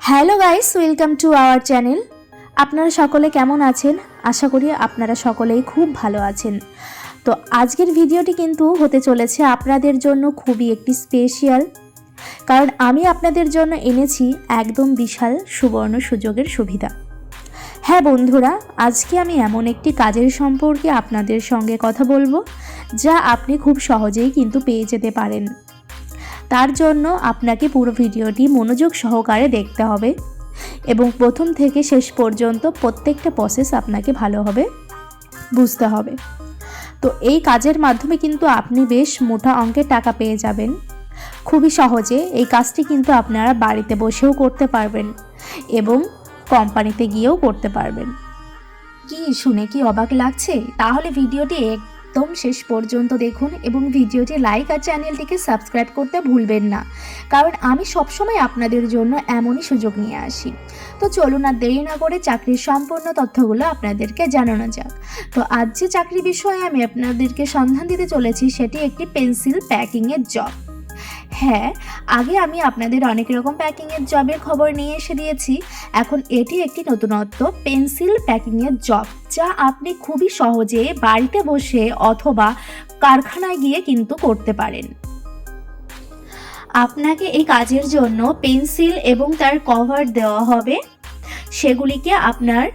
Hello guys, welcome to our channel. আপনারা সকলে কেমন আছেন? আশা করি আপনারা সকলেই খুব ভালো আছেন। তো আজকের ভিডিওটি কিন্তু হতে চলেছে আপনাদের জন্য খুবই একটি স্পেশাল, কারণ আমি আপনাদের জন্য এনেছি একদম বিশাল সুবর্ণ সুযোগের সুবিধা। হ্যাঁ বন্ধুরা, আজকে আমি এমন একটি কাজের সম্পর্কে আপনাদের সঙ্গে কথা বলবো যা আপনি খুব সহজেই কিন্তু পেয়ে যেতে পারেন। তার জন্য আপনাকে পুরো ভিডিওটি মনোযোগ সহকারে দেখতে হবে এবং প্রথম থেকে শেষ পর্যন্ত প্রত্যেকটা প্রসেস আপনাকে ভালোভাবে বুঝতে হবে। তো এই কাজের মাধ্যমে কিন্তু আপনি বেশ মোটা অঙ্কের টাকা পেয়ে যাবেন খুবই সহজে। এই কাজটি কিন্তু আপনারা বাড়িতে বসেও করতে পারবেন এবং কোম্পানিতে গিয়েও করতে পারবেন। কি শুনে কি অবাক লাগছে? তাহলে ভিডিওটি একদম শেষ পর্যন্ত দেখুন এবং ভিডিওটি লাইক আর চ্যানেলটিকে সাবস্ক্রাইব করতে ভুলবেন না, কারণ আমি সবসময় আপনাদের জন্য এমনই সুযোগ নিয়ে আসি। তো চলুন আর দেরি না করে চাকরির সম্পূর্ণ তথ্যগুলো আপনাদেরকে জানানো যাক। তো আজ যে চাকরি বিষয়ে আমি আপনাদেরকে সন্ধান দিতে চলেছি সেটি একটি পেন্সিল প্যাকিংয়ের জব। হ্যাঁ, আগে আমি আপনাদের অনেক রকম প্যাকিংয়ের জবের খবর নিয়ে এসে দিয়েছি। এখন এটি একটি নতুনত্ব পেন্সিল প্যাকিংয়ের জব, যা আপনি খুবই সহজে বাড়িতে বসে অথবা কারখানায় গিয়ে কিন্তু করতে পারেন। আপনাকে এই কাজের জন্য পেন্সিল এবং তার কভার দেওয়া হবে, সেগুলিকে আপনার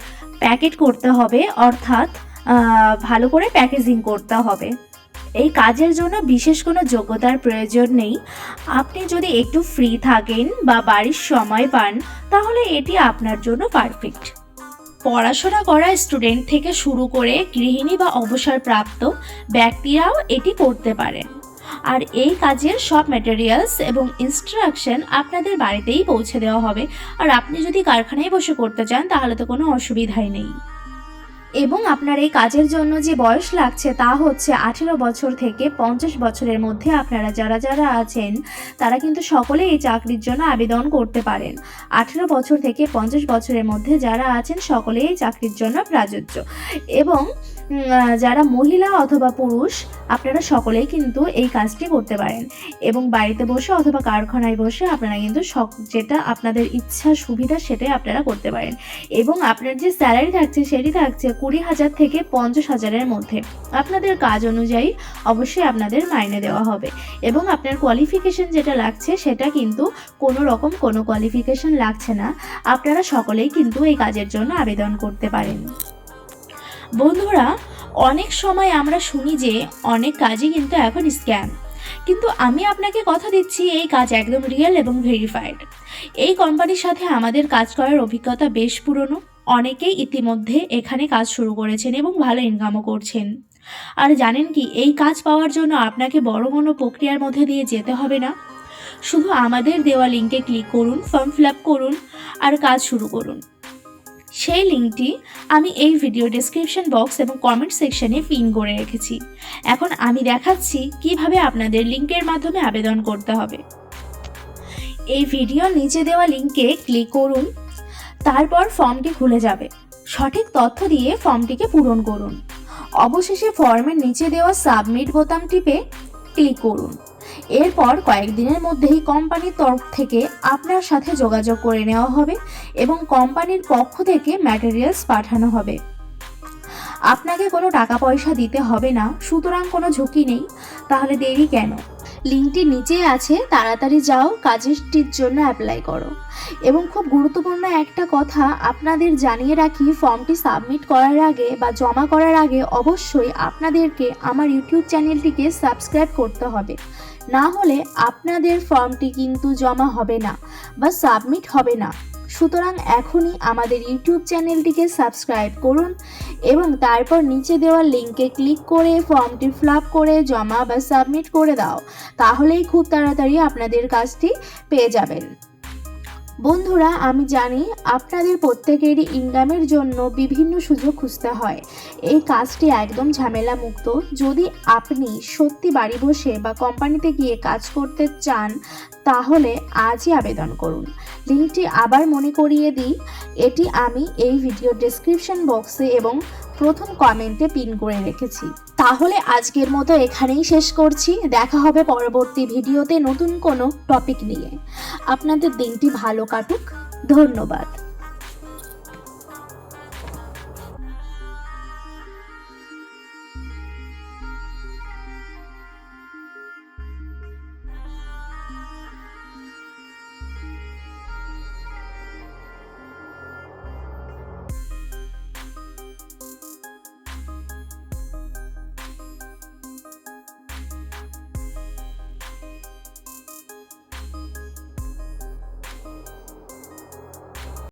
প্যাকেট করতে হবে, অর্থাৎ ভালো করে প্যাকেজিং করতে হবে। এই কাজের জন্য বিশেষ কোনো যোগ্যতার প্রয়োজন নেই। আপনি যদি একটু ফ্রি থাকেন বা বাড়ির সময় পান তাহলে এটি আপনার জন্য পারফেক্ট। পড়াশোনা করা স্টুডেন্ট থেকে শুরু করে গৃহিণী বা অবসরপ্রাপ্ত ব্যক্তিরাও এটি করতে পারেন। আর এই কাজের সব ম্যাটেরিয়ালস এবং ইনস্ট্রাকশন আপনাদের বাড়িতেই পৌঁছে দেওয়া হবে। আর আপনি যদি কারখানায় বসে করতে চান তাহলে তো কোনো অসুবিধাই নেই। এবং আপনার এই কাজের জন্য যে বয়স লাগছে তা হচ্ছে 18 বছর থেকে 50 বছরের মধ্যে। আপনারা যারা আছেন তারা কিন্তু সকলে এই চাকরির জন্য আবেদন করতে পারেন। 18 বছর থেকে 50 বছরের মধ্যে যারা আছেন সকলে এই চাকরির জন্য প্রযোজ্য। এবং যারা মহিলা অথবা পুরুষ আপনারা সকলেই কিন্তু এই কাজটি করতে পারেন এবং বাড়িতে বসে অথবা কারখানায় বসে আপনারা কিন্তু যেটা আপনাদের ইচ্ছা সুবিধা সেটাই আপনারা করতে পারেন। এবং আপনার যে স্যালারি থাকছে সেটি থাকছে 20,000 থেকে 50,000-এর মধ্যে। আপনাদের কাজ অনুযায়ী অবশ্যই আপনাদের মাইনে দেওয়া হবে এবং আপনার কোয়ালিফিকেশন যেটা লাগছে সেটা কিন্তু কোনো কোয়ালিফিকেশন লাগছে না। আপনারা সকলেই কিন্তু এই কাজের জন্য আবেদন করতে পারেন। বন্ধুরা, অনেক সময় আমরা শুনি যে অনেক কাজই কিন্তু এখন স্ক্যাম, কিন্তু আমি আপনাকে কথা দিচ্ছি এই কাজ একদম রিয়েল এবং ভেরিফাইড। এই কোম্পানির সাথে আমাদের কাজ করার অভিজ্ঞতা বেশ পুরনো। অনেকেই ইতিমধ্যে এখানে কাজ শুরু করেছেন এবং ভালো ইনকামও করছেন। আর জানেন কি, এই কাজ পাওয়ার জন্য আপনাকে বড় কোনো প্রক্রিয়ার মধ্যে দিয়ে যেতে হবে না। শুধু আমাদের দেওয়া লিঙ্কে ক্লিক করুন, ফর্ম ফিল আপ করুন আর কাজ শুরু করুন। সেই লিঙ্কটি আমি এই ভিডিও ডেসক্রিপশন বক্স এবং কমেন্ট সেকশনে পিন করে রেখেছি। এখন আমি দেখাচ্ছি কিভাবে আপনাদের লিঙ্কের মাধ্যমে আবেদন করতে হবে। এই ভিডিওর নিচে দেওয়া লিঙ্কে ক্লিক করুন, তারপর ফর্মটি খুলে যাবে। সঠিক তথ্য দিয়ে ফর্মটিকে পূরণ করুন। অবশেষে ফর্মের নিচে দেওয়া সাবমিট বোতাম টিপে ক্লিক করুন। এরপর কয়েকদিনের মধ্যেই কোম্পানির তরফ থেকে আপনার সাথে যোগাযোগ করে নেওয়া হবে এবং কোম্পানির পক্ষ থেকে ম্যাটেরিয়ালস পাঠানো হবে। আপনাকে কোনো টাকা পয়সা দিতে হবে না, সুতরাং কোনো ঝুঁকি নেই। তাহলে দেরি কেন? লিঙ্কটি নিচে আছে, তাড়াতাড়ি যাও, কাজটির জন্য অ্যাপ্লাই করো। এবং খুব গুরুত্বপূর্ণ একটা কথা আপনাদের জানিয়ে রাখি, ফর্মটি সাবমিট করার আগে বা জমা করার আগে অবশ্যই আপনাদেরকে আমার ইউটিউব চ্যানেলটিকে সাবস্ক্রাইব করতে হবে, না হলে আপনাদের ফর্মটি কিন্তু জমা হবে না বা সাবমিট হবে না। সুতরাং এখনই আমাদের ইউটিউব চ্যানেলটিকে সাবস্ক্রাইব করুন এবং তারপর নিচে দেওয়া লিঙ্কে ক্লিক করে ফর্মটি ফিল আপ করে জমা বা সাবমিট করে দাও। তাহলেই খুব তাড়াতাড়ি আপনাদের কাজটি পেয়ে যাবেন। বন্ধুরা, আমি জানি আপনাদের প্রত্যেকেরই ইনকামের জন্য বিভিন্ন সুযোগ খুঁজতে হয়। এই কাজটি একদম ঝামেলা মুক্ত। যদি আপনি সত্যি বাড়ি বসে বা কোম্পানিতে গিয়ে কাজ করতে চান তাহলে আজই আবেদন করুন। লিঙ্কটি আবার মনে করিয়ে দিই, এটি আমি এই ভিডিও ডেসক্রিপশন বক্সে এবং প্রথম কমেন্টে পিন করে রেখেছি। তাহলে আজকের মতো এখানেই শেষ করছি। দেখা হবে পরবর্তী ভিডিওতে নতুন কোনো টপিক নিয়ে। আপনাদের দিনটি ভালো কাটুক। ধন্যবাদ।